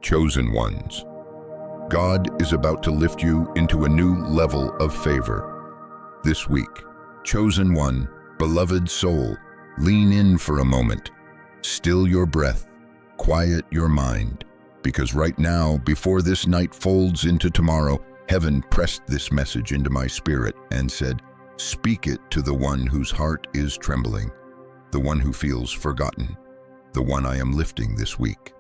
chosen ones. God is about to lift you into a new level of favor. This week, chosen one, beloved soul, lean in for a moment. Still your breath, quiet your mind, because right now, before this night folds into tomorrow, heaven pressed this message into my spirit and said, "Speak it to the one whose heart is trembling, the one who feels forgotten, the one I am lifting this week."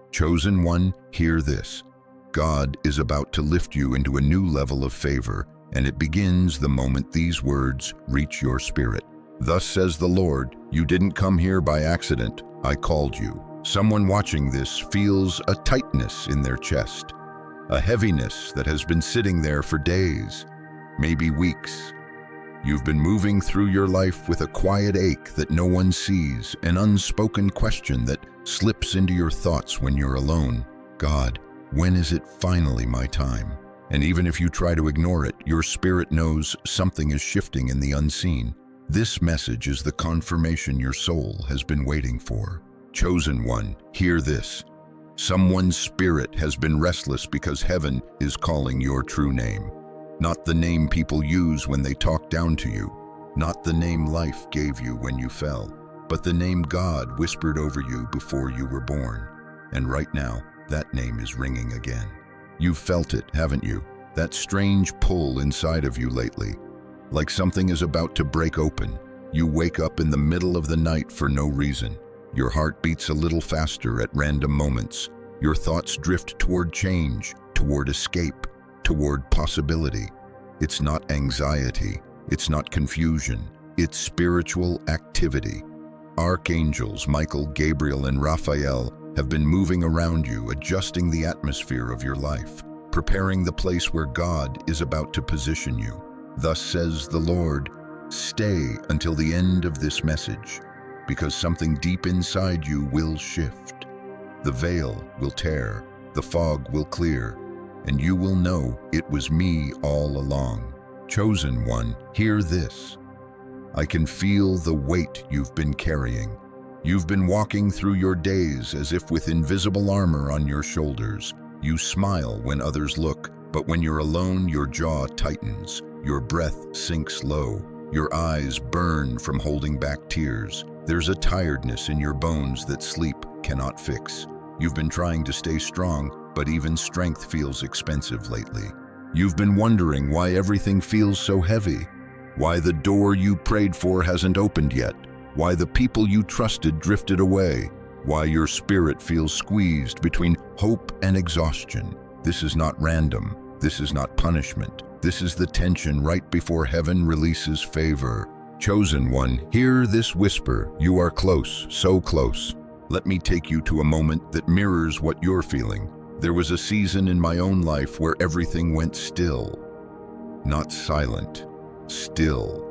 Chosen one, hear this. God is about to lift you into a new level of favor, and it begins the moment these words reach your spirit. Thus says the Lord, you didn't come here by accident. I called you. Someone watching this feels a tightness in their chest, a heaviness that has been sitting there for days, maybe weeks. You've been moving through your life with a quiet ache that no one sees, an unspoken question that slips into your thoughts when you're alone. God, when is it finally my time? And even if you try to ignore it, your spirit knows something is shifting in the unseen. This message is the confirmation your soul has been waiting for. Chosen one, hear this. Someone's spirit has been restless because heaven is calling your true name. Not the name people use when they talk down to you, not the name life gave you when you fell, but the name God whispered over you before you were born. And right now, that name is ringing again. You've felt it, haven't you? That strange pull inside of you lately. Like something is about to break open. You wake up in the middle of the night for no reason. Your heart beats a little faster at random moments. Your thoughts drift toward change, toward escape, toward possibility. It's not anxiety. It's not confusion. It's spiritual activity. Archangels Michael, Gabriel, and Raphael have been moving around you, adjusting the atmosphere of your life, preparing the place where God is about to position you. Thus says the Lord, stay until the end of this message, because something deep inside you will shift. The veil will tear, the fog will clear, and you will know it was me all along. Chosen one, hear this. I can feel the weight you've been carrying. You've been walking through your days as if with invisible armor on your shoulders. You smile when others look, but when you're alone, your jaw tightens, your breath sinks low, your eyes burn from holding back tears. There's a tiredness in your bones that sleep cannot fix. You've been trying to stay strong, but even strength feels expensive lately. You've been wondering why everything feels so heavy, why the door you prayed for hasn't opened yet, why the people you trusted drifted away, why your spirit feels squeezed between hope and exhaustion. This is not random. This is not punishment. This is the tension right before heaven releases favor. Chosen one, hear this whisper. You are close, so close. Let me take you to a moment that mirrors what you're feeling. There was a season in my own life where everything went still. Not silent, still.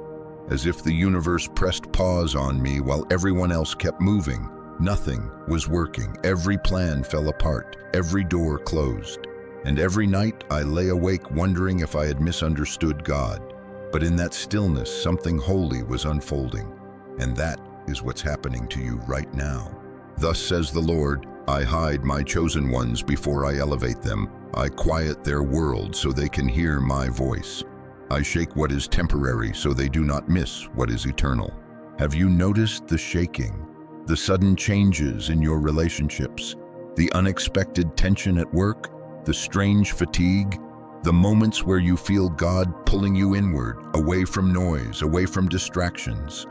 As if the universe pressed pause on me while everyone else kept moving. Nothing was working. Every plan fell apart. Every door closed. And every night I lay awake wondering if I had misunderstood God. But in that stillness, something holy was unfolding. And that is what's happening to you right now. Thus says the Lord, I hide my chosen ones before I elevate them. I quiet their world so they can hear my voice. I shake what is temporary so they do not miss what is eternal. Have you noticed the shaking, the sudden changes in your relationships, the unexpected tension at work, the strange fatigue, the moments where you feel God pulling you inward, away from noise, away from distractions?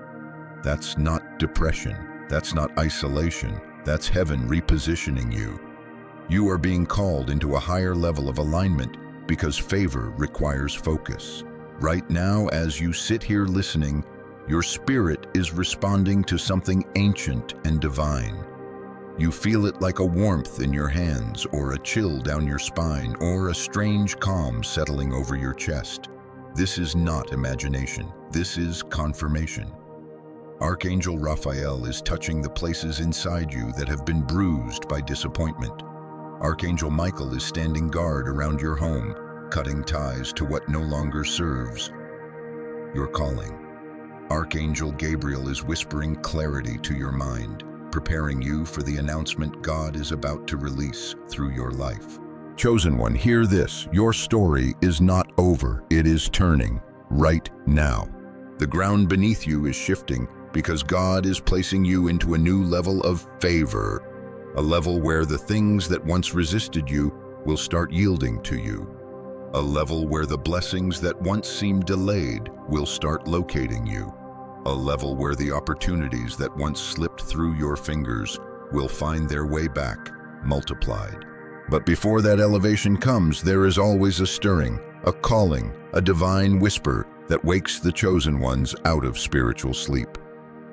That's not depression. That's not isolation. That's heaven repositioning you. You are being called into a higher level of alignment because favor requires focus. Right now, as you sit here listening, your spirit is responding to something ancient and divine. You feel it like a warmth in your hands, or a chill down your spine, or a strange calm settling over your chest. This is not imagination. This is confirmation. Archangel Raphael is touching the places inside you that have been bruised by disappointment. Archangel Michael is standing guard around your home, cutting ties to what no longer serves your calling. Archangel Gabriel is whispering clarity to your mind, preparing you for the announcement God is about to release through your life. Chosen one, hear this. Your story is not over. It is turning right now. The ground beneath you is shifting because God is placing you into a new level of favor, a level where the things that once resisted you will start yielding to you, a level where the blessings that once seemed delayed will start locating you, a level where the opportunities that once slipped through your fingers will find their way back, multiplied. But before that elevation comes, there is always a stirring, a calling, a divine whisper that wakes the chosen ones out of spiritual sleep.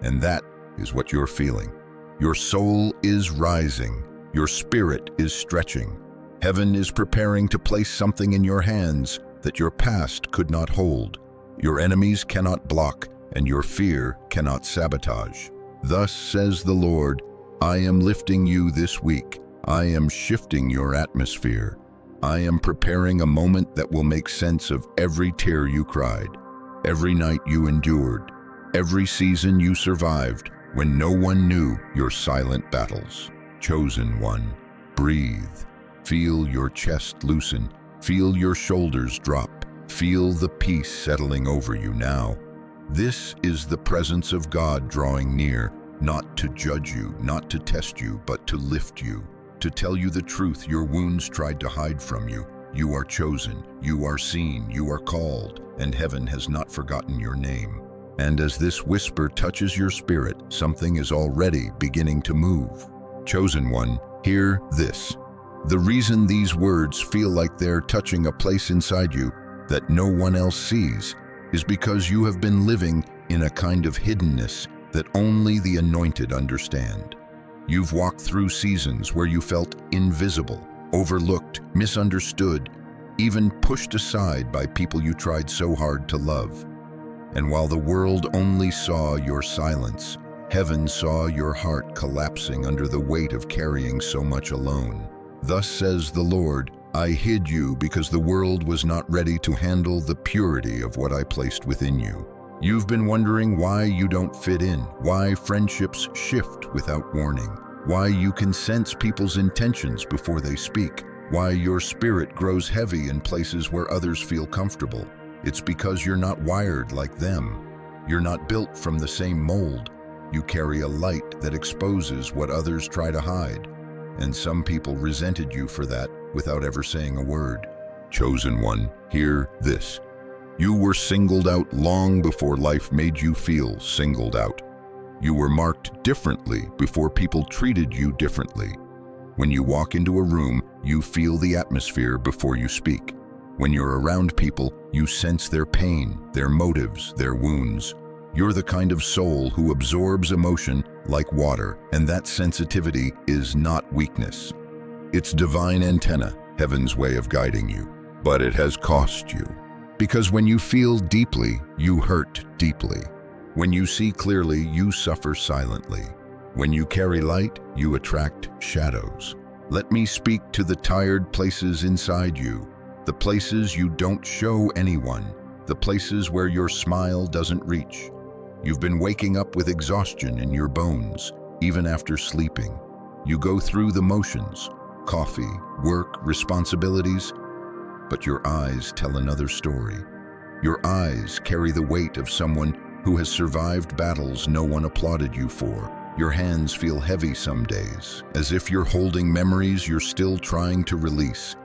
And that is what you're feeling. Your soul is rising. Your spirit is stretching. Heaven is preparing to place something in your hands that your past could not hold, your enemies cannot block, and your fear cannot sabotage. Thus says the Lord, I am lifting you this week. I am shifting your atmosphere. I am preparing a moment that will make sense of every tear you cried, every night you endured, every season you survived when no one knew your silent battles. Chosen one, breathe. Feel your chest loosen. Feel your shoulders drop. Feel the peace settling over you now. This is the presence of God drawing near, not to judge you, not to test you, but to lift you, to tell you the truth your wounds tried to hide from you. You are chosen, you are seen, you are called, and heaven has not forgotten your name. And as this whisper touches your spirit, something is already beginning to move. Chosen one, hear this. The reason these words feel like they're touching a place inside you that no one else sees is because you have been living in a kind of hiddenness that only the anointed understand. You've walked through seasons where you felt invisible, overlooked, misunderstood, even pushed aside by people you tried so hard to love. And while the world only saw your silence, heaven saw your heart collapsing under the weight of carrying so much alone. Thus says the Lord, I hid you because the world was not ready to handle the purity of what I placed within you. You've been wondering why you don't fit in, why friendships shift without warning, why you can sense people's intentions before they speak, why your spirit grows heavy in places where others feel comfortable. It's because you're not wired like them. You're not built from the same mold. You carry a light that exposes what others try to hide. And some people resented you for that without ever saying a word. Chosen one, hear this. You were singled out long before life made you feel singled out. You were marked differently before people treated you differently. When you walk into a room, you feel the atmosphere before you speak. When you're around people, you sense their pain, their motives, their wounds. You're the kind of soul who absorbs emotion like water, and that sensitivity is not weakness. It's divine antenna, heaven's way of guiding you. But it has cost you. Because when you feel deeply, you hurt deeply. When you see clearly, you suffer silently. When you carry light, you attract shadows. Let me speak to the tired places inside you, the places you don't show anyone, the places where your smile doesn't reach. You've been waking up with exhaustion in your bones, even after sleeping. You go through the motions, coffee, work, responsibilities, but your eyes tell another story. Your eyes carry the weight of someone who has survived battles no one applauded you for. Your hands feel heavy some days, as if you're holding memories you're still trying to release.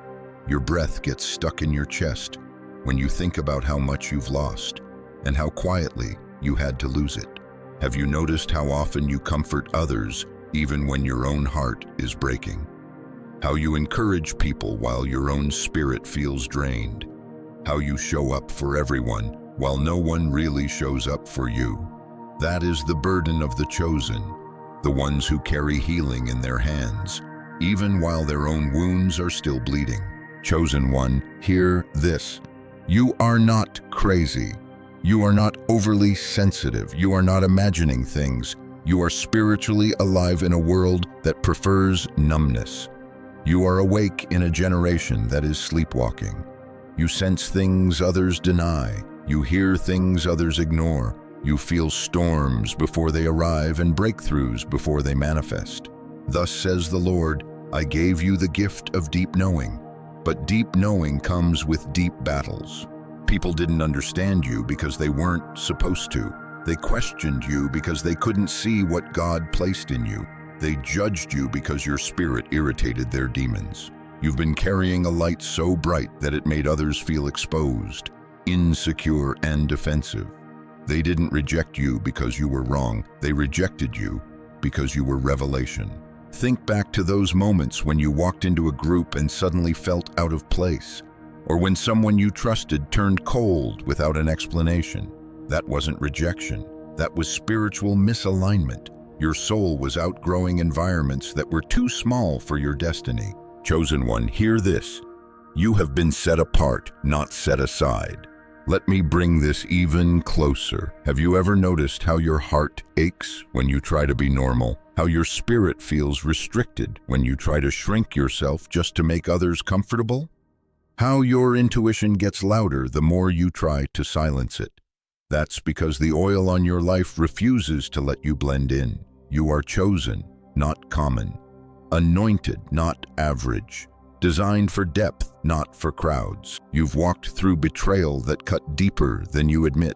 Your breath gets stuck in your chest when you think about how much you've lost and how quietly you had to lose it. Have you noticed how often you comfort others even when your own heart is breaking? How you encourage people while your own spirit feels drained? How you show up for everyone while no one really shows up for you? That is the burden of the chosen, the ones who carry healing in their hands, even while their own wounds are still bleeding. Chosen one, hear this. You are not crazy. You are not overly sensitive. You are not imagining things. You are spiritually alive in a world that prefers numbness. You are awake in a generation that is sleepwalking. You sense things others deny. You hear things others ignore. You feel storms before they arrive and breakthroughs before they manifest. Thus says the Lord, I gave you the gift of deep knowing, but deep knowing comes with deep battles. People didn't understand you because they weren't supposed to. They questioned you because they couldn't see what God placed in you. They judged you because your spirit irritated their demons. You've been carrying a light so bright that it made others feel exposed, insecure, and defensive. They didn't reject you because you were wrong. They rejected you because you were revelation. Think back to those moments when you walked into a group and suddenly felt out of place, or when someone you trusted turned cold without an explanation. That wasn't rejection. That was spiritual misalignment. Your soul was outgrowing environments that were too small for your destiny. Chosen one, hear this. You have been set apart, not set aside. Let me bring this even closer. Have you ever noticed how your heart aches when you try to be normal? How your spirit feels restricted when you try to shrink yourself just to make others comfortable? How your intuition gets louder the more you try to silence it. That's because the oil on your life refuses to let you blend in. You are chosen, not common. Anointed, not average. Designed for depth, not for crowds. You've walked through betrayal that cut deeper than you admit.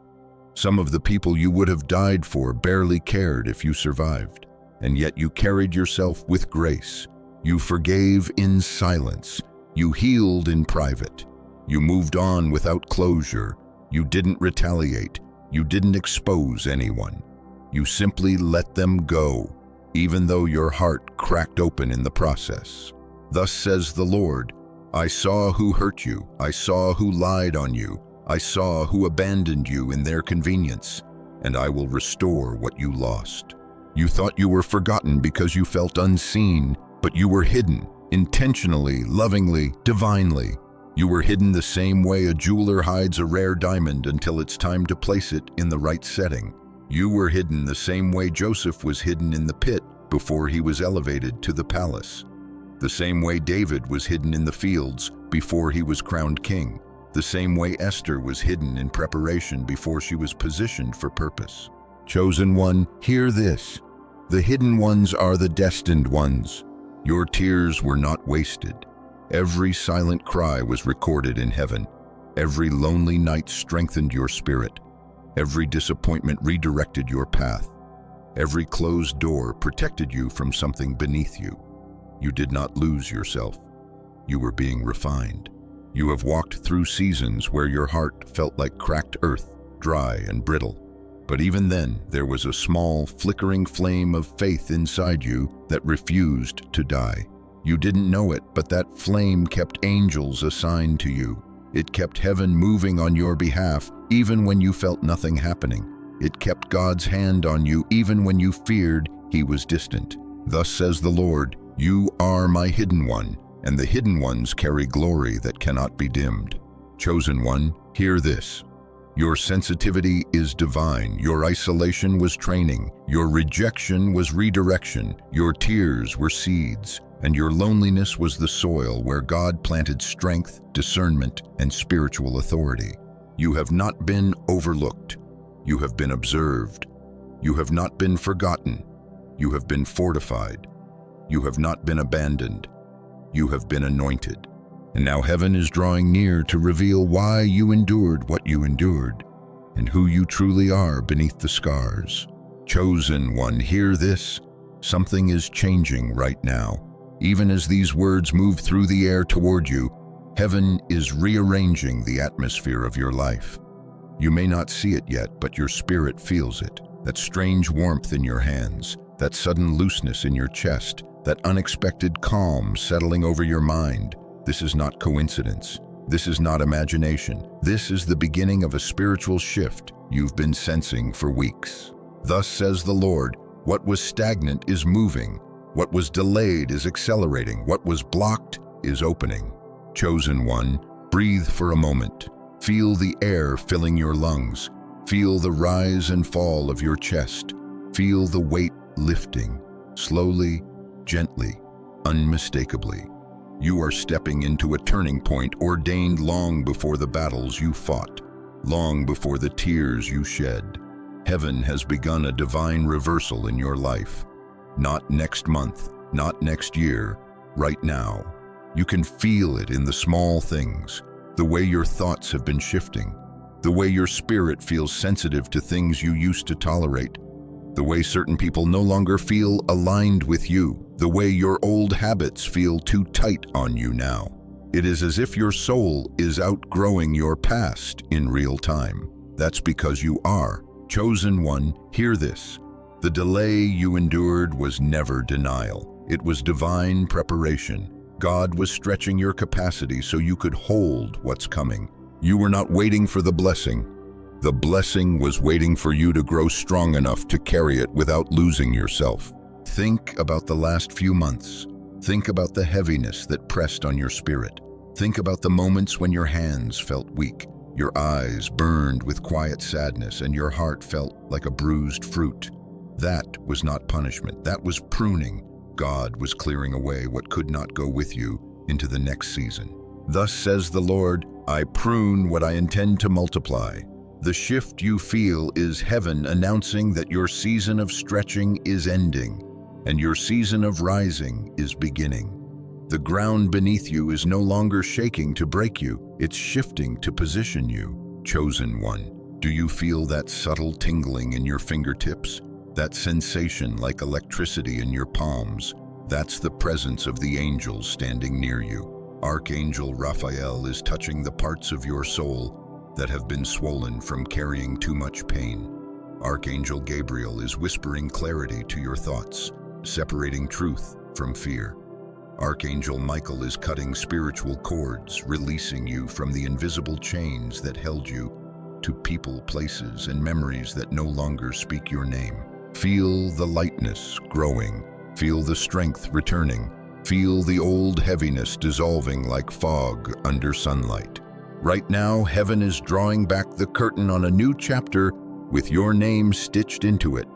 Some of the people you would have died for barely cared if you survived. And yet you carried yourself with grace. You forgave in silence. You healed in private. You moved on without closure. You didn't retaliate. You didn't expose anyone. You simply let them go, even though your heart cracked open in the process. Thus says the Lord, I saw who hurt you. I saw who lied on you. I saw who abandoned you in their convenience, and I will restore what you lost. You thought you were forgotten because you felt unseen, but you were hidden, intentionally, lovingly, divinely. You were hidden the same way a jeweler hides a rare diamond until it's time to place it in the right setting. You were hidden the same way Joseph was hidden in the pit before he was elevated to the palace. The same way David was hidden in the fields before he was crowned king. The same way Esther was hidden in preparation before she was positioned for purpose. Chosen one, hear this. The hidden ones are the destined ones. Your tears were not wasted. Every silent cry was recorded in heaven. Every lonely night strengthened your spirit. Every disappointment redirected your path. Every closed door protected you from something beneath you. You did not lose yourself. You were being refined. You have walked through seasons where your heart felt like cracked earth, dry and brittle. But even then, there was a small, flickering flame of faith inside you that refused to die. You didn't know it, but that flame kept angels assigned to you. It kept heaven moving on your behalf, even when you felt nothing happening. It kept God's hand on you, even when you feared He was distant. Thus says the Lord, you are my hidden one, and the hidden ones carry glory that cannot be dimmed. Chosen one, hear this. Your sensitivity is divine. Your isolation was training. Your rejection was redirection. Your tears were seeds. And your loneliness was the soil where God planted strength, discernment, and spiritual authority. You have not been overlooked. You have been observed. You have not been forgotten. You have been fortified. You have not been abandoned. You have been anointed. And now heaven is drawing near to reveal why you endured what you endured, and who you truly are beneath the scars. Chosen one, hear this. Something is changing right now. Even as these words move through the air toward you, heaven is rearranging the atmosphere of your life. You may not see it yet, but your spirit feels it. That strange warmth in your hands, that sudden looseness in your chest, that unexpected calm settling over your mind. This is not coincidence. This is not imagination. This is the beginning of a spiritual shift you've been sensing for weeks. Thus says the Lord, what was stagnant is moving. What was delayed is accelerating. What was blocked is opening. Chosen one, breathe for a moment. Feel the air filling your lungs. Feel the rise and fall of your chest. Feel the weight lifting, slowly, gently, unmistakably. You are stepping into a turning point ordained long before the battles you fought, long before the tears you shed, Heaven has begun a divine reversal in your life. Not next month, not next year, right now. You can feel it in the small things, the way your thoughts have been shifting, the way your spirit feels sensitive to things you used to tolerate, the way certain people no longer feel aligned with you, the way your old habits feel too tight on you now. It is as if your soul is outgrowing your past in real time. That's because you are. Chosen one, hear this. The delay you endured was never denial. It was divine preparation. God was stretching your capacity so you could hold what's coming. You were not waiting for the blessing. The blessing was waiting for you to grow strong enough to carry it without losing yourself. Think about the last few months. Think about the heaviness that pressed on your spirit. Think about the moments when your hands felt weak, your eyes burned with quiet sadness, and your heart felt like a bruised fruit. That was not punishment. That was pruning. God was clearing away what could not go with you into the next season. Thus says the Lord, I prune what I intend to multiply. The shift you feel is heaven announcing that your season of stretching is ending, and your season of rising is beginning. The ground beneath you is no longer shaking to break you, it's shifting to position you. Chosen one, do you feel that subtle tingling in your fingertips? That sensation like electricity in your palms? That's the presence of the angels standing near you. Archangel Raphael is touching the parts of your soul that have been swollen from carrying too much pain. Archangel Gabriel is whispering clarity to your thoughts, separating truth from fear. Archangel Michael is cutting spiritual cords, releasing you from the invisible chains that held you to people, places, and memories that no longer speak your name. Feel the lightness growing. Feel the strength returning. Feel the old heaviness dissolving like fog under sunlight. Right now, heaven is drawing back the curtain on a new chapter with your name stitched into it.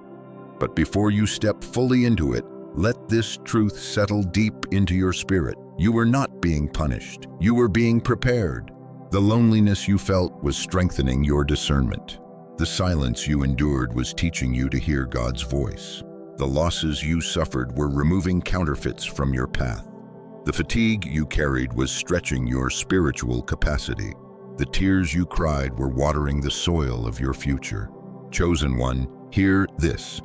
But before you step fully into it, let this truth settle deep into your spirit. You were not being punished. You were being prepared. The loneliness you felt was strengthening your discernment. The silence you endured was teaching you to hear God's voice. The losses you suffered were removing counterfeits from your path. The fatigue you carried was stretching your spiritual capacity. The tears you cried were watering the soil of your future. Chosen one, hear this.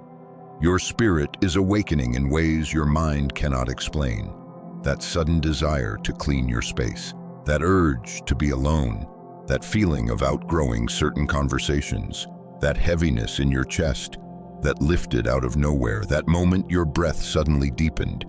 Your spirit is awakening in ways your mind cannot explain. That sudden desire to clean your space, that urge to be alone, that feeling of outgrowing certain conversations, that heaviness in your chest that lifted out of nowhere, that moment your breath suddenly deepened.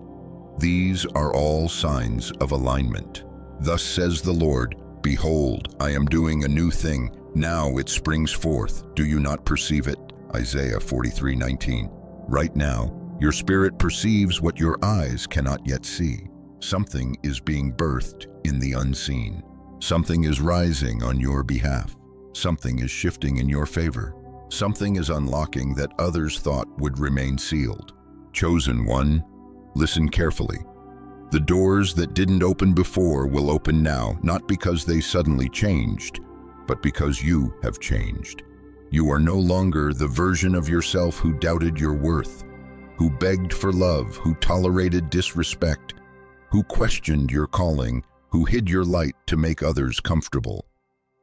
These are all signs of alignment. Thus says the Lord, behold, I am doing a new thing. Now it springs forth. Do you not perceive it? Isaiah 43:19. Right now, your spirit perceives what your eyes cannot yet see. Something is being birthed in the unseen. Something is rising on your behalf. Something is shifting in your favor. Something is unlocking that others thought would remain sealed. Chosen one, listen carefully. The doors that didn't open before will open now, not because they suddenly changed, but because you have changed. You are no longer the version of yourself who doubted your worth, who begged for love, who tolerated disrespect, who questioned your calling, who hid your light to make others comfortable.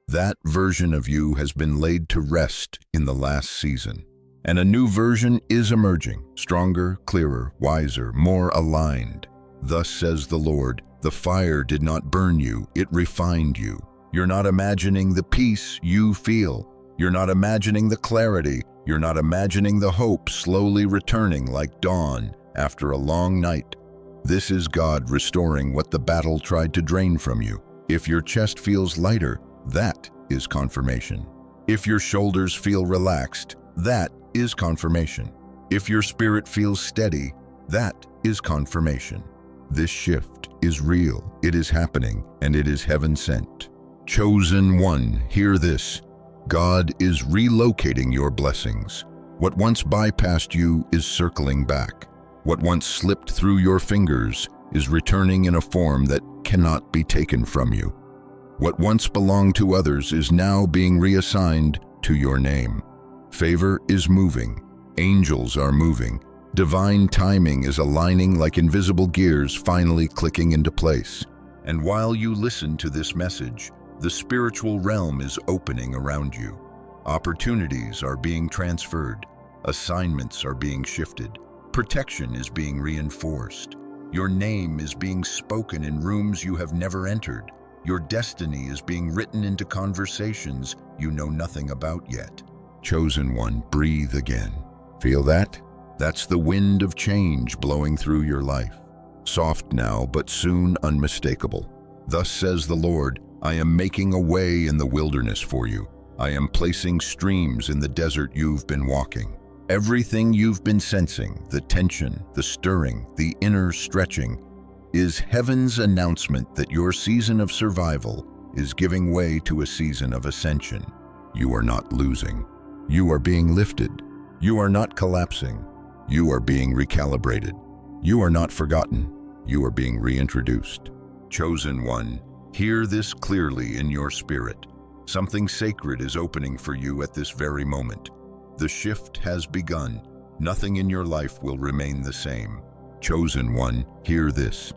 That version of you has been laid to rest in the last season. And a new version is emerging, stronger, clearer, wiser, more aligned. Thus says the Lord, the fire did not burn you, it refined you. You're not imagining the peace you feel. You're not imagining the clarity. You're not imagining the hope slowly returning like dawn after a long night. This is God restoring what the battle tried to drain from you. If your chest feels lighter, that is confirmation. If your shoulders feel relaxed, that is confirmation. If your spirit feels steady, that is confirmation. This shift is real, it is happening, and it is heaven sent. Chosen one, hear this. God is relocating your blessings. What once bypassed you is circling back. What once slipped through your fingers is returning in a form that cannot be taken from you. What once belonged to others is now being reassigned to your name. Favor is moving. Angels are moving. Divine timing is aligning like invisible gears finally clicking into place. And while you listen to this message, the spiritual realm is opening around you. Opportunities are being transferred. Assignments are being shifted. Protection is being reinforced. Your name is being spoken in rooms you have never entered. Your destiny is being written into conversations you know nothing about yet. Chosen one, breathe again. Feel that? That's the wind of change blowing through your life. Soft now, but soon unmistakable. Thus says the Lord, I am making a way in the wilderness for you. I am placing streams in the desert you've been walking. Everything you've been sensing, the tension, the stirring, the inner stretching, is heaven's announcement that your season of survival is giving way to a season of ascension. You are not losing. You are being lifted. You are not collapsing. You are being recalibrated. You are not forgotten. You are being reintroduced. Chosen one, hear this clearly in your spirit. Something sacred is opening for you at this very moment. The shift has begun. Nothing in your life will remain the same. Chosen one, hear this.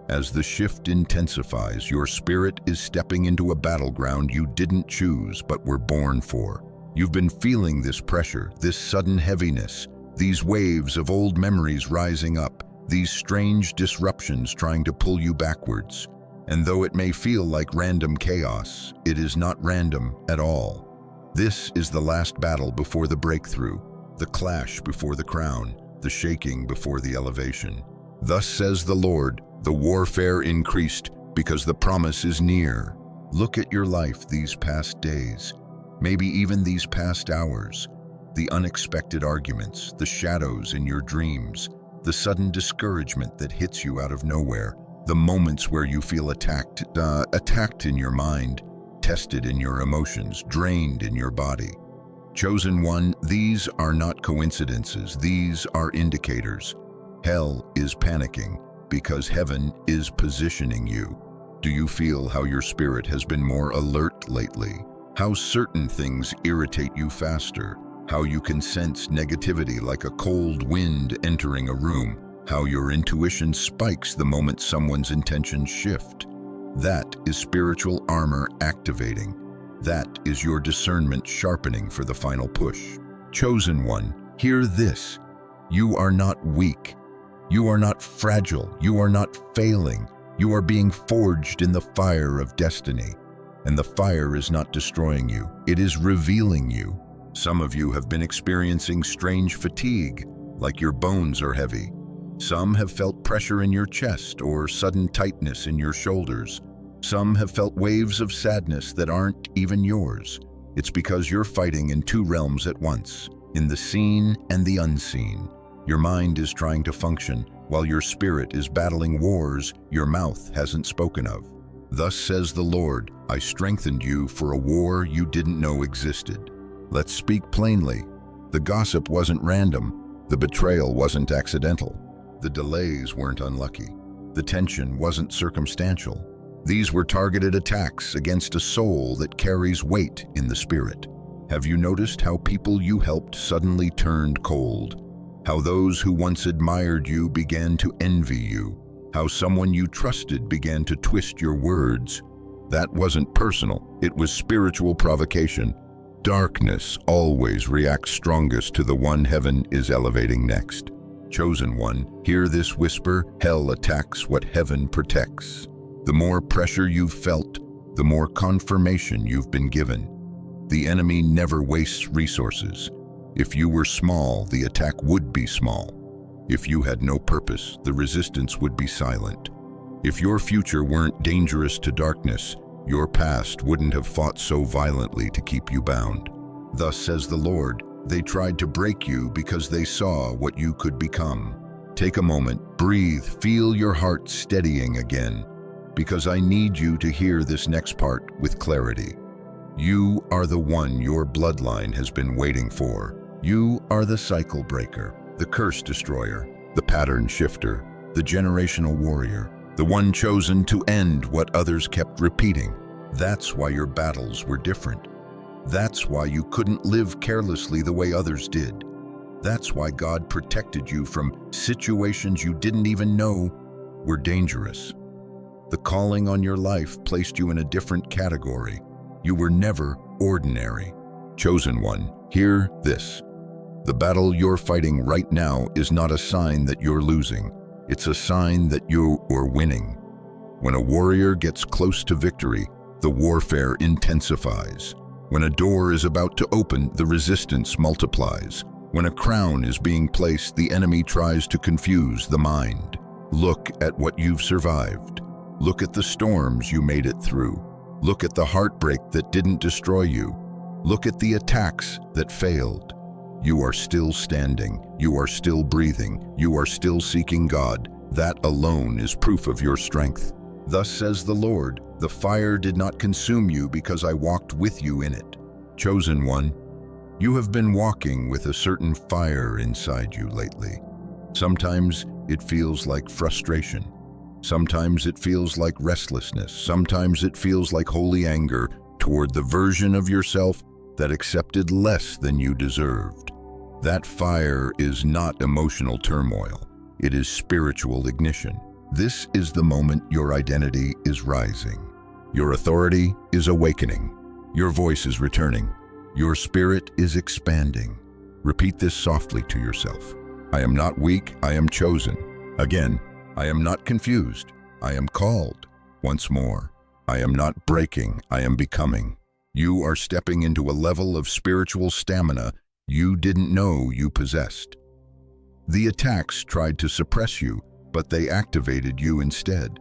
As the shift intensifies, your spirit is stepping into a battleground you didn't choose but were born for. You've been feeling this pressure, this sudden heaviness, these waves of old memories rising up, these strange disruptions trying to pull you backwards. And though it may feel like random chaos, it is not random at all. This is the last battle before the breakthrough, the clash before the crown, the shaking before the elevation. Thus says the Lord, the warfare increased because the promise is near. Look at your life these past days, maybe even these past hours. The unexpected arguments, the shadows in your dreams, the sudden discouragement that hits you out of nowhere, the moments where you feel attacked in your mind, tested in your emotions, drained in your body. Chosen one, these are not coincidences, these are indicators. Hell is panicking because heaven is positioning you. Do you feel how your spirit has been more alert lately? How certain things irritate you faster? How you can sense negativity like a cold wind entering a room? How your intuition spikes the moment someone's intentions shift? That is spiritual armor activating. That is your discernment sharpening for the final push. Chosen one, hear this. You are not weak. You are not fragile. You are not failing. You are being forged in the fire of destiny. And the fire is not destroying you. It is revealing you. Some of you have been experiencing strange fatigue, like your bones are heavy. Some have felt pressure in your chest or sudden tightness in your shoulders. Some have felt waves of sadness that aren't even yours. It's because you're fighting in two realms at once, in the seen and the unseen. Your mind is trying to function, while your spirit is battling wars your mouth hasn't spoken of. Thus says the Lord, I strengthened you for a war you didn't know existed. Let's speak plainly. The gossip wasn't random. The betrayal wasn't accidental. The delays weren't unlucky. The tension wasn't circumstantial. These were targeted attacks against a soul that carries weight in the spirit. Have you noticed how people you helped suddenly turned cold? How those who once admired you began to envy you? How someone you trusted began to twist your words? That wasn't personal, it was spiritual provocation. Darkness always reacts strongest to the one heaven is elevating next. Chosen one, hear this whisper, hell attacks what heaven protects. The more pressure you've felt, the more confirmation you've been given. The enemy never wastes resources. If you were small, the attack would be small. If you had no purpose, the resistance would be silent. If your future weren't dangerous to darkness, your past wouldn't have fought so violently to keep you bound. Thus says the Lord, they tried to break you because they saw what you could become. Take a moment, breathe, feel your heart steadying again, because I need you to hear this next part with clarity. You are the one your bloodline has been waiting for. You are the cycle breaker, the curse destroyer, the pattern shifter, the generational warrior, the one chosen to end what others kept repeating. That's why your battles were different. That's why you couldn't live carelessly the way others did. That's why God protected you from situations you didn't even know were dangerous. The calling on your life placed you in a different category. You were never ordinary. Chosen one, hear this. The battle you're fighting right now is not a sign that you're losing. It's a sign that you are winning. When a warrior gets close to victory, the warfare intensifies. When a door is about to open, the resistance multiplies. When a crown is being placed, the enemy tries to confuse the mind. Look at what you've survived. Look at the storms you made it through. Look at the heartbreak that didn't destroy you. Look at the attacks that failed. You are still standing. You are still breathing. You are still seeking God. That alone is proof of your strength. Thus says the Lord, the fire did not consume you because I walked with you in it. Chosen one, you have been walking with a certain fire inside you lately. Sometimes it feels like frustration. Sometimes it feels like restlessness. Sometimes it feels like holy anger toward the version of yourself that accepted less than you deserved. That fire is not emotional turmoil. It is spiritual ignition. This is the moment your identity is rising. Your authority is awakening. Your voice is returning. Your spirit is expanding. Repeat this softly to yourself. I am not weak, I am chosen. Again, I am not confused, I am called. Once more, I am not breaking, I am becoming. You are stepping into a level of spiritual stamina you didn't know you possessed. The attacks tried to suppress you, but they activated you instead.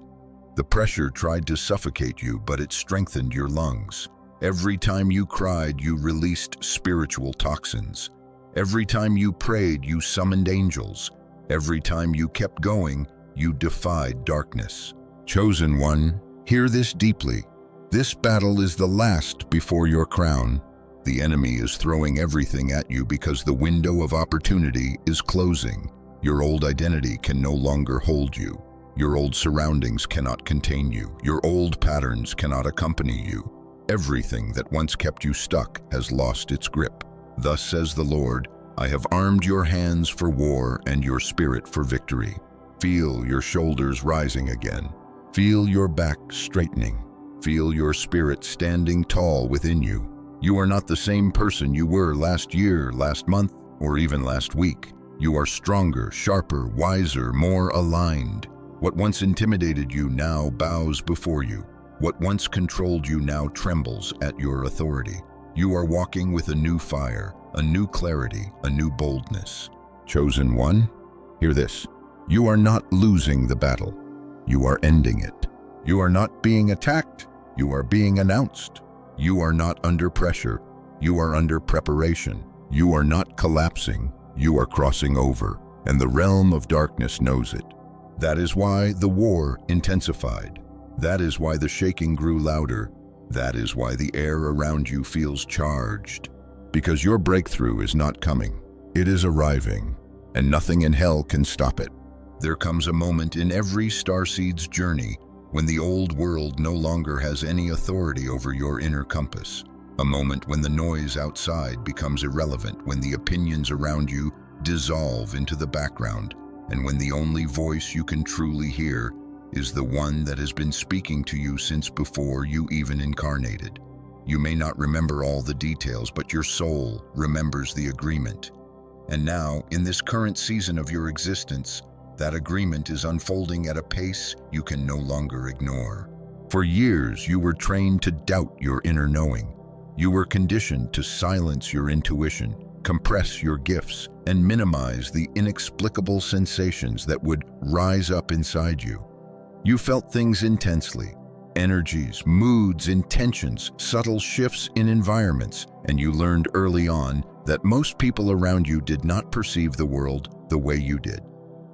The pressure tried to suffocate you, but it strengthened your lungs. Every time you cried, you released spiritual toxins. Every time you prayed, you summoned angels. Every time you kept going, you defied darkness. Chosen one, hear this deeply. This battle is the last before your crown. The enemy is throwing everything at you because the window of opportunity is closing. Your old identity can no longer hold you. Your old surroundings cannot contain you. Your old patterns cannot accompany you. Everything that once kept you stuck has lost its grip. Thus says the Lord, I have armed your hands for war and your spirit for victory. Feel your shoulders rising again. Feel your back straightening. Feel your spirit standing tall within you. You are not the same person you were last year, last month, or even last week. You are stronger, sharper, wiser, more aligned. What once intimidated you now bows before you. What once controlled you now trembles at your authority. You are walking with a new fire, a new clarity, a new boldness. Chosen one, hear this. You are not losing the battle. You are ending it. You are not being attacked. You are being announced. You are not under pressure. You are under preparation. You are not collapsing. You are crossing over, and the realm of darkness knows it. That is why the war intensified. That is why the shaking grew louder. That is why the air around you feels charged. Because your breakthrough is not coming. It is arriving, and nothing in hell can stop it. There comes a moment in every starseed's journey when the old world no longer has any authority over your inner compass. A moment when the noise outside becomes irrelevant, when the opinions around you dissolve into the background, and when the only voice you can truly hear is the one that has been speaking to you since before you even incarnated. You may not remember all the details, but your soul remembers the agreement. And now, in this current season of your existence, that agreement is unfolding at a pace you can no longer ignore. For years, you were trained to doubt your inner knowing. You were conditioned to silence your intuition, compress your gifts, and minimize the inexplicable sensations that would rise up inside you. You felt things intensely, energies, moods, intentions, subtle shifts in environments, and you learned early on that most people around you did not perceive the world the way you did.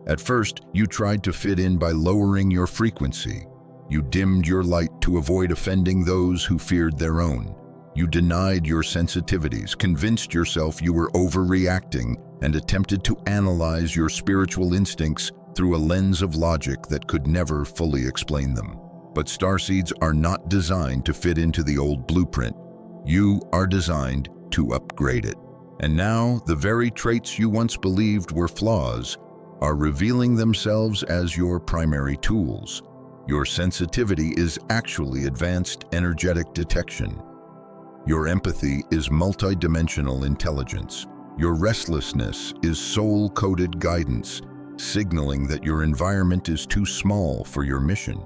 At first, you tried to fit in by lowering your frequency. You dimmed your light to avoid offending those who feared their own. You denied your sensitivities, convinced yourself you were overreacting, and attempted to analyze your spiritual instincts through a lens of logic that could never fully explain them. But starseeds are not designed to fit into the old blueprint. You are designed to upgrade it. And now, the very traits you once believed were flaws are revealing themselves as your primary tools. Your sensitivity is actually advanced energetic detection. Your empathy is multidimensional intelligence. Your restlessness is soul-coded guidance, signaling that your environment is too small for your mission.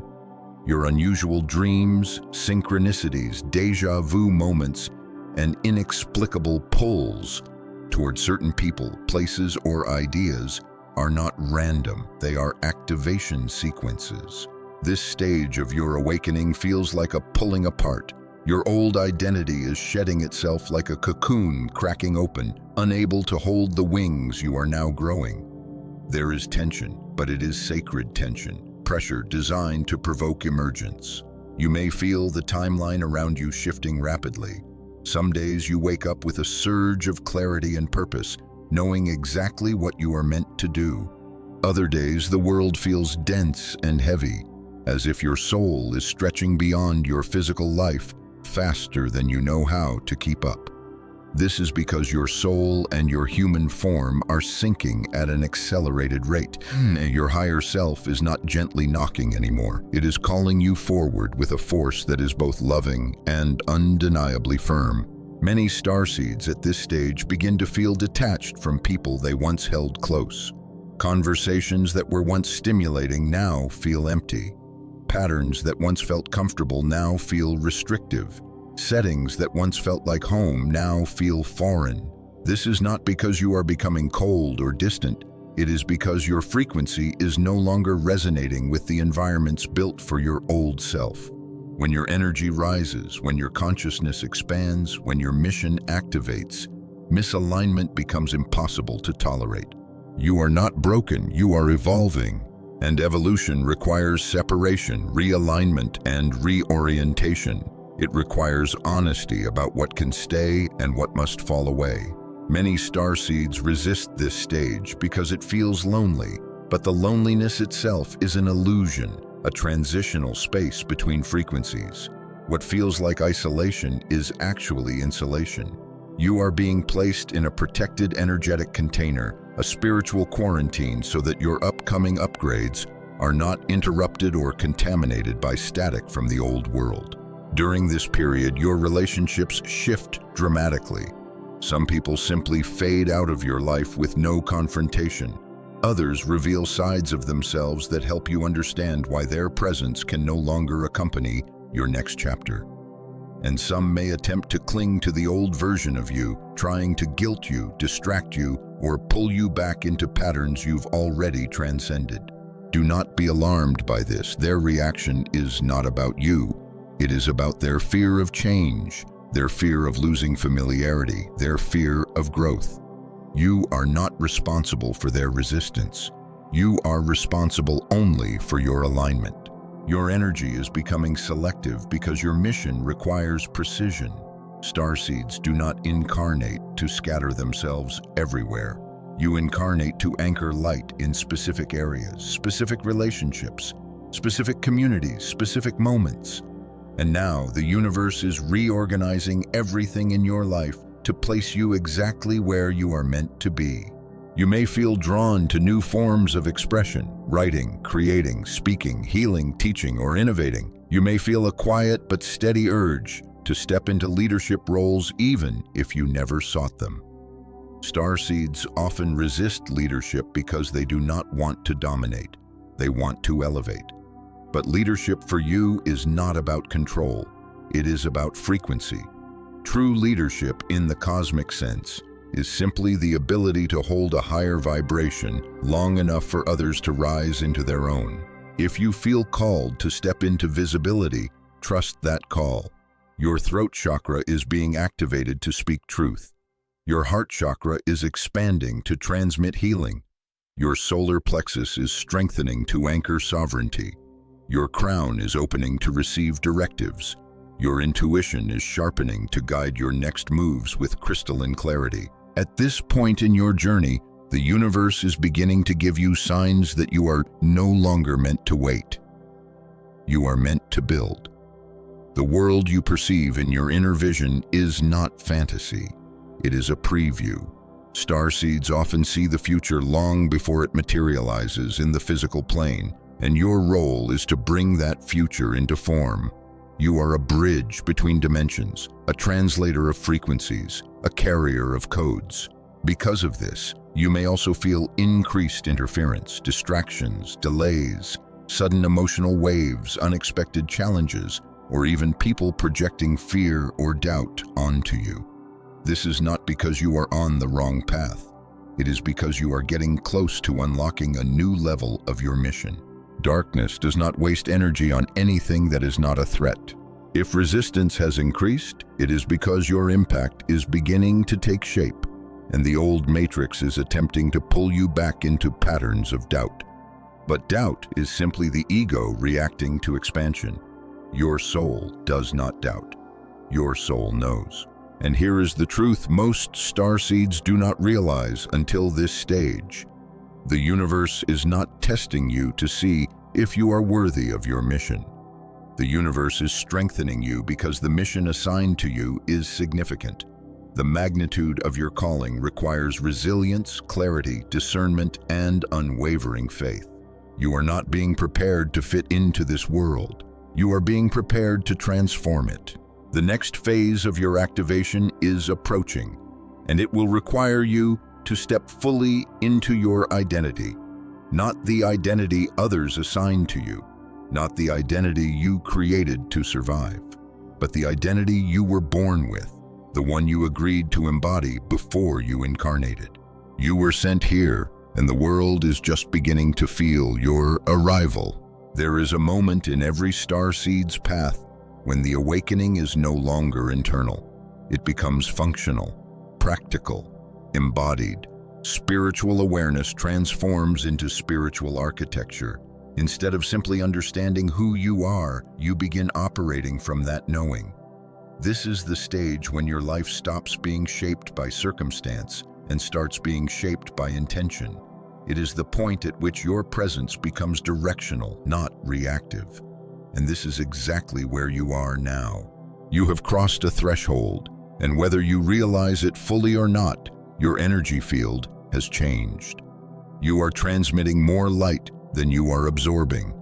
Your unusual dreams, synchronicities, déjà vu moments, and inexplicable pulls toward certain people, places, or ideas are not random. They are activation sequences. This stage of your awakening feels like a pulling apart. Your old identity is shedding itself like a cocoon cracking open, unable to hold the wings you are now growing. There is tension, but it is sacred tension, pressure designed to provoke emergence. You may feel the timeline around you shifting rapidly. Some days you wake up with a surge of clarity and purpose, knowing exactly what you are meant to do. Other days the world feels dense and heavy, as if your soul is stretching beyond your physical life faster than you know how to keep up. This is because your soul and your human form are sinking at an accelerated rate. Your higher self is not gently knocking anymore. It is calling you forward with a force that is both loving and undeniably firm. Many starseeds at this stage begin to feel detached from people they once held close. Conversations that were once stimulating now feel empty. Patterns that once felt comfortable now feel restrictive. Settings that once felt like home now feel foreign. This is not because you are becoming cold or distant. It is because your frequency is no longer resonating with the environments built for your old self. When your energy rises, when your consciousness expands, when your mission activates, misalignment becomes impossible to tolerate. You are not broken, you are evolving. And evolution requires separation, realignment, and reorientation. It requires honesty about what can stay and what must fall away. Many starseeds resist this stage because it feels lonely, but the loneliness itself is an illusion, a transitional space between frequencies. What feels like isolation is actually insulation. You are being placed in a protected energetic container, a spiritual quarantine, so that your upcoming upgrades are not interrupted or contaminated by static from the old world. During this period, your relationships shift dramatically. Some people simply fade out of your life with no confrontation. Others reveal sides of themselves that help you understand why their presence can no longer accompany your next chapter. And some may attempt to cling to the old version of you, trying to guilt you, distract you, or pull you back into patterns you've already transcended. Do not be alarmed by this. Their reaction is not about you. It is about their fear of change, their fear of losing familiarity, their fear of growth. You are not responsible for their resistance. You are responsible only for your alignment. Your energy is becoming selective because your mission requires precision. Starseeds do not incarnate to scatter themselves everywhere. You incarnate to anchor light in specific areas, specific relationships, specific communities, specific moments. And now the universe is reorganizing everything in your life to place you exactly where you are meant to be. You may feel drawn to new forms of expression, writing, creating, speaking, healing, teaching, or innovating. You may feel a quiet but steady urge to step into leadership roles even if you never sought them. Starseeds often resist leadership because they do not want to dominate. They want to elevate. But leadership for you is not about control. It is about frequency. True leadership in the cosmic sense is simply the ability to hold a higher vibration long enough for others to rise into their own. If you feel called to step into visibility, trust that call. Your throat chakra is being activated to speak truth. Your heart chakra is expanding to transmit healing. Your solar plexus is strengthening to anchor sovereignty. Your crown is opening to receive directives. Your intuition is sharpening to guide your next moves with crystalline clarity. At this point in your journey, the universe is beginning to give you signs that you are no longer meant to wait. You are meant to build. The world you perceive in your inner vision is not fantasy. It is a preview. Starseeds often see the future long before it materializes in the physical plane, and your role is to bring that future into form. You are a bridge between dimensions, a translator of frequencies, a carrier of codes. Because of this, you may also feel increased interference, distractions, delays, sudden emotional waves, unexpected challenges, or even people projecting fear or doubt onto you. This is not because you are on the wrong path. It is because you are getting close to unlocking a new level of your mission. Darkness does not waste energy on anything that is not a threat. If resistance has increased, it is because your impact is beginning to take shape, and the old matrix is attempting to pull you back into patterns of doubt. But doubt is simply the ego reacting to expansion. Your soul does not doubt. Your soul knows. And here is the truth most starseeds do not realize until this stage. The universe is not testing you to see if you are worthy of your mission. The universe is strengthening you because the mission assigned to you is significant. The magnitude of your calling requires resilience, clarity, discernment, and unwavering faith. You are not being prepared to fit into this world. You are being prepared to transform it. The next phase of your activation is approaching, and it will require you to step fully into your identity. Not the identity others assign to you, not the identity you created to survive, but the identity you were born with, the one you agreed to embody before you incarnated. You were sent here, and the world is just beginning to feel your arrival. There is a moment in every starseed's path when the awakening is no longer internal. It becomes functional, practical, embodied. Spiritual awareness transforms into spiritual architecture. Instead of simply understanding who you are, you begin operating from that knowing. This is the stage when your life stops being shaped by circumstance and starts being shaped by intention. It is the point at which your presence becomes directional, not reactive. And this is exactly where you are now. You have crossed a threshold, and whether you realize it fully or not, your energy field has changed. You are transmitting more light than you are absorbing.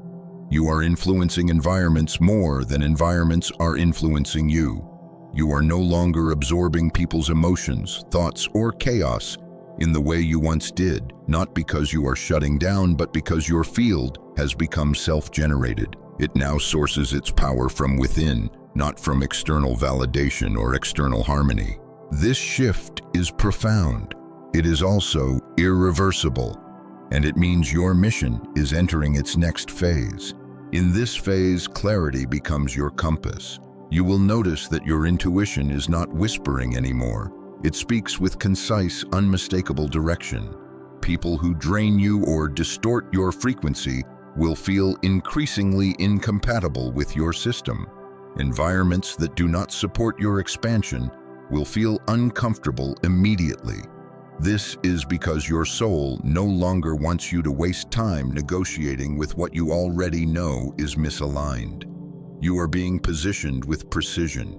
You are influencing environments more than environments are influencing you. You are no longer absorbing people's emotions, thoughts, or chaos in the way you once did, not because you are shutting down, but because your field has become self-generated. It now sources its power from within, not from external validation or external harmony. This shift is profound. It is also irreversible, and it means your mission is entering its next phase. In this phase, clarity becomes your compass. You will notice that your intuition is not whispering anymore. It speaks with concise, unmistakable direction. People who drain you or distort your frequency will feel increasingly incompatible with your system. Environments that do not support your expansion will feel uncomfortable immediately. This is because your soul no longer wants you to waste time negotiating with what you already know is misaligned. You are being positioned with precision.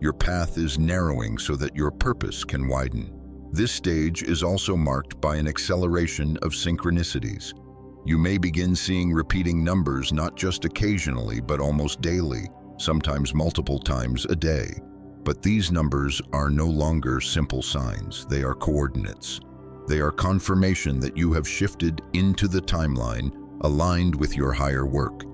Your path is narrowing so that your purpose can widen. This stage is also marked by an acceleration of synchronicities. You may begin seeing repeating numbers not just occasionally, but almost daily, sometimes multiple times a day. But these numbers are no longer simple signs. They are coordinates. They are confirmation that you have shifted into the timeline aligned with your higher work.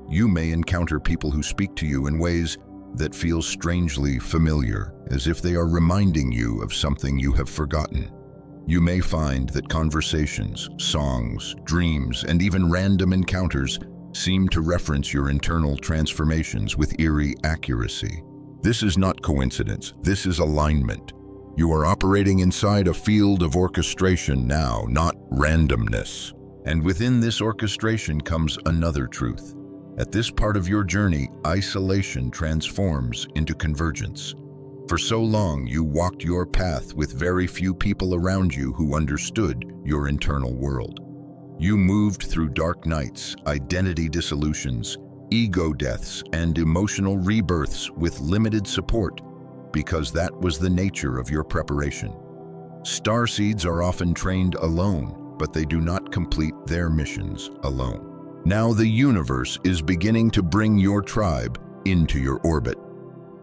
You may encounter people who speak to you in ways that feel strangely familiar, as if they are reminding you of something you have forgotten. You may find that conversations, songs, dreams, and even random encounters seem to reference your internal transformations with eerie accuracy. This is not coincidence, this is alignment. You are operating inside a field of orchestration now, not randomness. And within this orchestration comes another truth. At this part of your journey, isolation transforms into convergence. For so long, you walked your path with very few people around you who understood your internal world. You moved through dark nights, identity dissolutions, ego deaths, and emotional rebirths with limited support, because that was the nature of your preparation. Starseeds are often trained alone, but they do not complete their missions alone. Now the universe is beginning to bring your tribe into your orbit.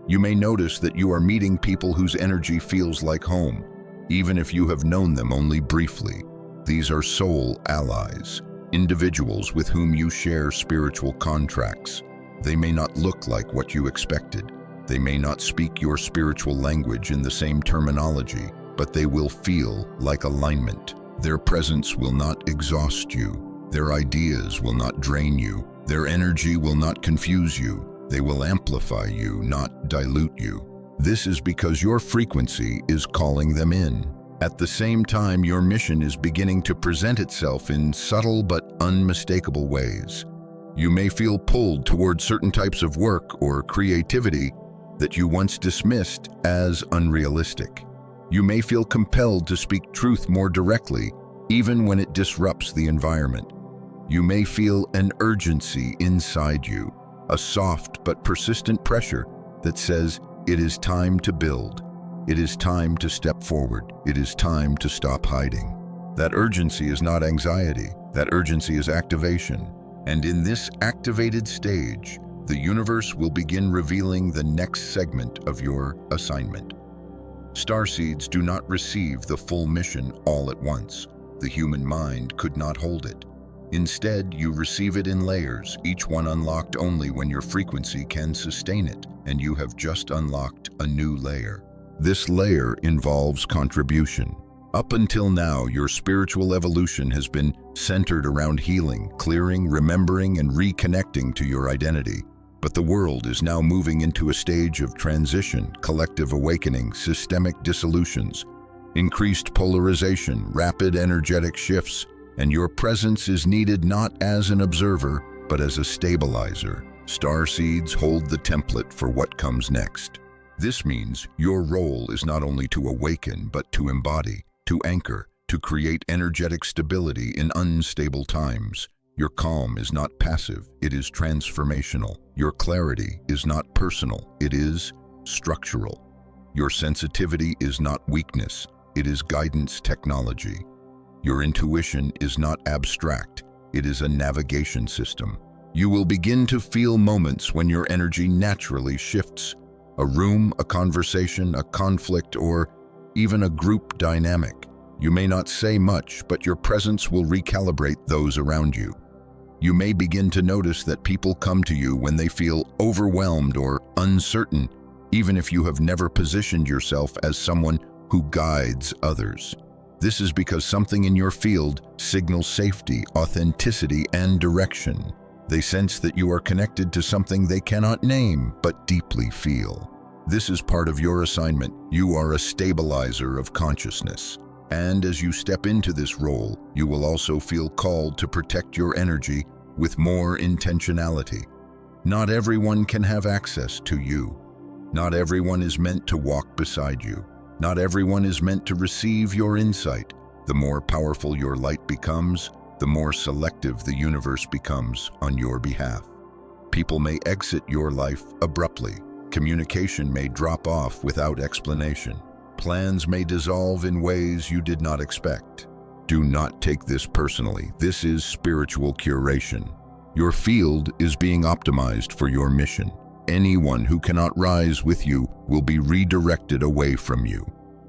You may notice that you are meeting people whose energy feels like home, even if you have known them only briefly. These are soul allies, individuals with whom you share spiritual contracts. They may not look like what you expected. They may not speak your spiritual language in the same terminology, but they will feel like alignment. Their presence will not exhaust you. Their ideas will not drain you. Their energy will not confuse you. They will amplify you, not dilute you. This is because your frequency is calling them in. At the same time, your mission is beginning to present itself in subtle but unmistakable ways. You may feel pulled toward certain types of work or creativity that you once dismissed as unrealistic. You may feel compelled to speak truth more directly, even when it disrupts the environment. You may feel an urgency inside you, a soft but persistent pressure that says it is time to build. It is time to step forward. It is time to stop hiding. That urgency is not anxiety. That urgency is activation. And in this activated stage, the universe will begin revealing the next segment of your assignment. Starseeds do not receive the full mission all at once. The human mind could not hold it. Instead, you receive it in layers, each one unlocked only when your frequency can sustain it, and you have just unlocked a new layer. This layer involves contribution. Up until now, your spiritual evolution has been centered around healing, clearing, remembering, and reconnecting to your identity. But the world is now moving into a stage of transition, collective awakening, systemic dissolutions, increased polarization, rapid energetic shifts, and your presence is needed not as an observer, but as a stabilizer. Starseeds hold the template for what comes next. This means your role is not only to awaken, but to embody, to anchor, to create energetic stability in unstable times. Your calm is not passive, it is transformational. Your clarity is not personal, it is structural. Your sensitivity is not weakness, it is guidance technology. Your intuition is not abstract, it is a navigation system. You will begin to feel moments when your energy naturally shifts. A room, a conversation, a conflict, or even a group dynamic. You may not say much, but your presence will recalibrate those around you. You may begin to notice that people come to you when they feel overwhelmed or uncertain, even if you have never positioned yourself as someone who guides others. This is because something in your field signals safety, authenticity, and direction. They sense that you are connected to something they cannot name, but deeply feel. This is part of your assignment. You are a stabilizer of consciousness. And as you step into this role, you will also feel called to protect your energy with more intentionality. Not everyone can have access to you. Not everyone is meant to walk beside you. Not everyone is meant to receive your insight. The more powerful your light becomes, the more selective the universe becomes on your behalf. People may exit your life abruptly. Communication may drop off without explanation. Plans may dissolve in ways you did not expect. Do not take this personally. This is spiritual curation. Your field is being optimized for your mission. Anyone who cannot rise with you will be redirected away from you.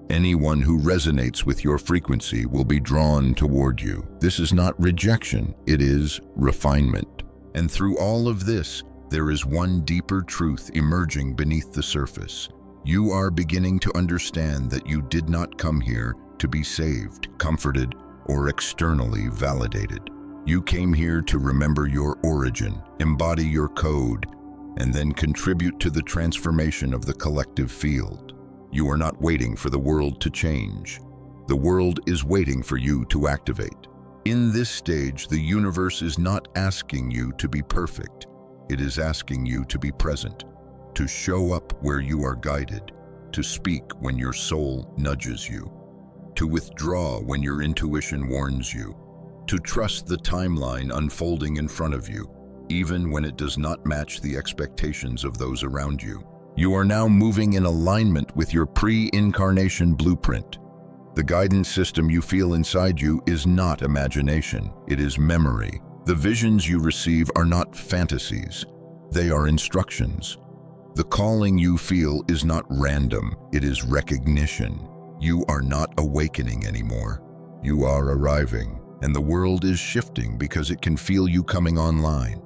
Anyone who resonates with your frequency will be drawn toward you. This is not rejection, it is refinement. And through all of this, there is one deeper truth emerging beneath the surface. You are beginning to understand that you did not come here to be saved, comforted, or externally validated. You came here to remember your origin, embody your code, and then contribute to the transformation of the collective field. You are not waiting for the world to change. The world is waiting for you to activate. In this stage, the universe is not asking you to be perfect. It is asking you to be present, to show up where you are guided, to speak when your soul nudges you, to withdraw when your intuition warns you, to trust the timeline unfolding in front of you. even when it does not match the expectations of those around you. You are now moving in alignment with your pre-incarnation blueprint. The guidance system you feel inside you is not imagination, it is memory. The visions you receive are not fantasies, they are instructions. The calling you feel is not random, it is recognition. You are not awakening anymore. You are arriving, and the world is shifting because it can feel you coming online.